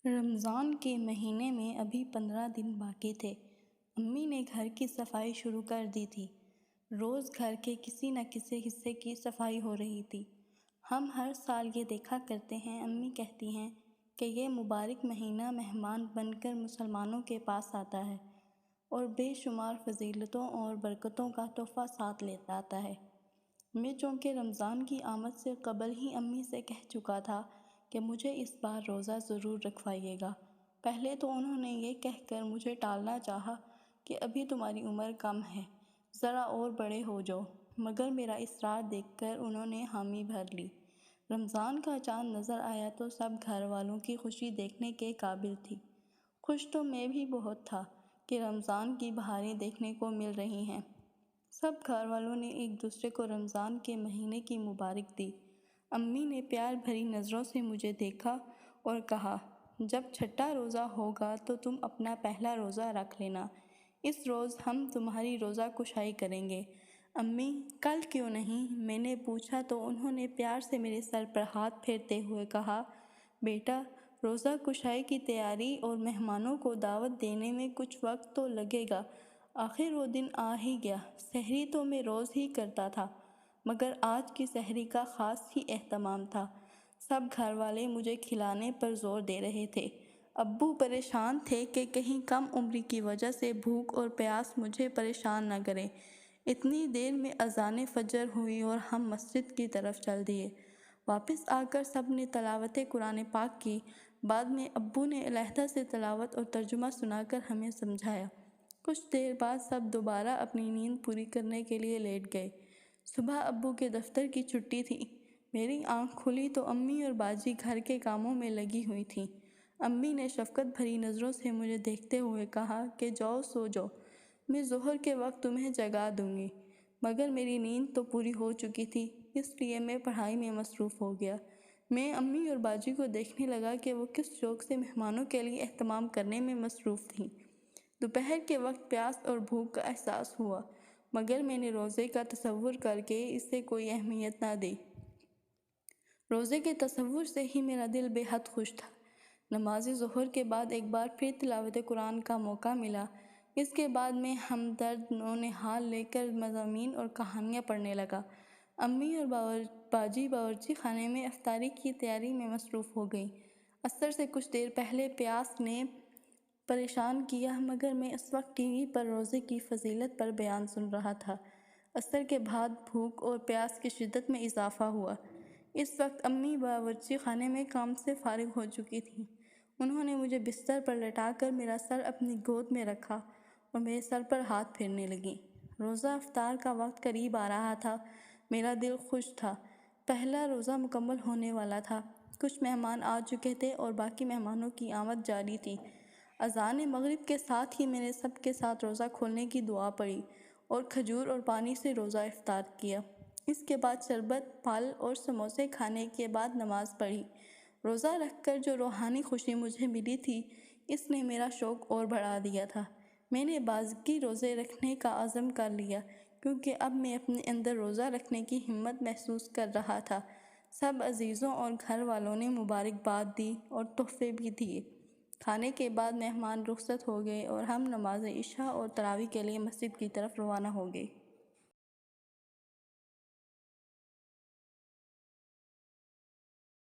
رمضان کے مہینے میں ابھی 15 دن باقی تھے۔ امی نے گھر کی صفائی شروع کر دی تھی۔ روز گھر کے کسی نہ کسی حصے کی صفائی ہو رہی تھی۔ ہم ہر سال یہ دیکھا کرتے ہیں، امی کہتی ہیں کہ یہ مبارک مہینہ مہمان بن کر مسلمانوں کے پاس آتا ہے اور بے شمار فضیلتوں اور برکتوں کا تحفہ ساتھ لے آتا ہے۔ میں چونکہ رمضان کی آمد سے قبل ہی امی سے کہہ چکا تھا کہ مجھے اس بار روزہ ضرور رکھوائیے گا۔ پہلے تو انہوں نے یہ کہہ کر مجھے ٹالنا چاہا کہ ابھی تمہاری عمر کم ہے، ذرا اور بڑے ہو جاؤ، مگر میرا اصرار دیکھ کر انہوں نے حامی بھر لی۔ رمضان کا چاند نظر آیا تو سب گھر والوں کی خوشی دیکھنے کے قابل تھی۔ خوش تو میں بھی بہت تھا کہ رمضان کی بہاریں دیکھنے کو مل رہی ہیں۔ سب گھر والوں نے ایک دوسرے کو رمضان کے مہینے کی مبارک دی۔ امی نے پیار بھری نظروں سے مجھے دیکھا اور کہا، جب چھٹا روزہ ہوگا تو تم اپنا پہلا روزہ رکھ لینا، اس روز ہم تمہاری روزہ کشائی کریں گے۔ امی، کل کیوں نہیں؟ میں نے پوچھا تو انہوں نے پیار سے میرے سر پر ہاتھ پھیرتے ہوئے کہا، بیٹا، روزہ کشائی کی تیاری اور مہمانوں کو دعوت دینے میں کچھ وقت تو لگے گا، آخر وہ دن آ ہی گیا۔ سحری تو میں روز ہی کرتا تھا، مگر آج کی سحری کا خاص ہی اہتمام تھا۔ سب گھر والے مجھے کھلانے پر زور دے رہے تھے۔ ابو پریشان تھے کہ کہیں کم عمری کی وجہ سے بھوک اور پیاس مجھے پریشان نہ کرے۔ اتنی دیر میں اذان فجر ہوئی اور ہم مسجد کی طرف چل دیے۔ واپس آ کر سب نے تلاوت قرآن پاک کی۔ بعد میں ابو نے علیحدہ سے تلاوت اور ترجمہ سنا کر ہمیں سمجھایا۔ کچھ دیر بعد سب دوبارہ اپنی نیند پوری کرنے کے لیے لیٹ گئے۔ صبح ابو کے دفتر کی چھٹی تھی۔ میری آنکھ کھلی تو امی اور باجی گھر کے کاموں میں لگی ہوئی تھیں۔ امی نے شفقت بھری نظروں سے مجھے دیکھتے ہوئے کہا کہ جاؤ سو جاؤ، میں ظہر کے وقت تمہیں جگا دوں گی، مگر میری نیند تو پوری ہو چکی تھی، اس لیے میں پڑھائی میں مصروف ہو گیا۔ میں امی اور باجی کو دیکھنے لگا کہ وہ کس شوق سے مہمانوں کے لیے اہتمام کرنے میں مصروف تھیں۔ دوپہر کے وقت پیاس اور بھوک کا احساس ہوا، مگر میں نے روزے کا تصور کر کے اسے کوئی اہمیت نہ دی۔ روزے کے تصور سے ہی میرا دل بے حد خوش تھا۔ نماز ظہر کے بعد ایک بار پھر تلاوت قرآن کا موقع ملا۔ اس کے بعد میں ہمدرد نونہال لے کر مضامین اور کہانیاں پڑھنے لگا۔ امی اور باجی باورچی خانے میں افطاری کی تیاری میں مصروف ہو گئیں۔ عصر سے کچھ دیر پہلے پیاس نے پریشان کیا، مگر میں اس وقت ٹی وی پر روزے کی فضیلت پر بیان سن رہا تھا۔ عصر کے بعد بھوک اور پیاس کی شدت میں اضافہ ہوا۔ اس وقت امی باورچی خانے میں کام سے فارغ ہو چکی تھیں۔ انہوں نے مجھے بستر پر لٹا کر میرا سر اپنی گود میں رکھا اور میرے سر پر ہاتھ پھیرنے لگیں۔ روزہ افطار کا وقت قریب آ رہا تھا۔ میرا دل خوش تھا۔ پہلا روزہ مکمل ہونے والا تھا۔ کچھ مہمان آ چکے تھے اور باقی مہمانوں کی آمد جاری تھی۔ اذان مغرب کے ساتھ ہی میں نے سب کے ساتھ روزہ کھولنے کی دعا پڑھی اور کھجور اور پانی سے روزہ افطار کیا۔ اس کے بعد شربت، پھل اور سموسے کھانے کے بعد نماز پڑھی۔ روزہ رکھ کر جو روحانی خوشی مجھے ملی تھی، اس نے میرا شوق اور بڑھا دیا تھا۔ میں نے بازکی روزے رکھنے کا عزم کر لیا، کیونکہ اب میں اپنے اندر روزہ رکھنے کی ہمت محسوس کر رہا تھا۔ سب عزیزوں اور گھر والوں نے مبارکباد دی اور تحفے بھی دیے۔ کھانے کے بعد مہمان رخصت ہو گئے اور ہم نماز عشاء اور تراویح کے لیے مسجد کی طرف روانہ ہو گئے۔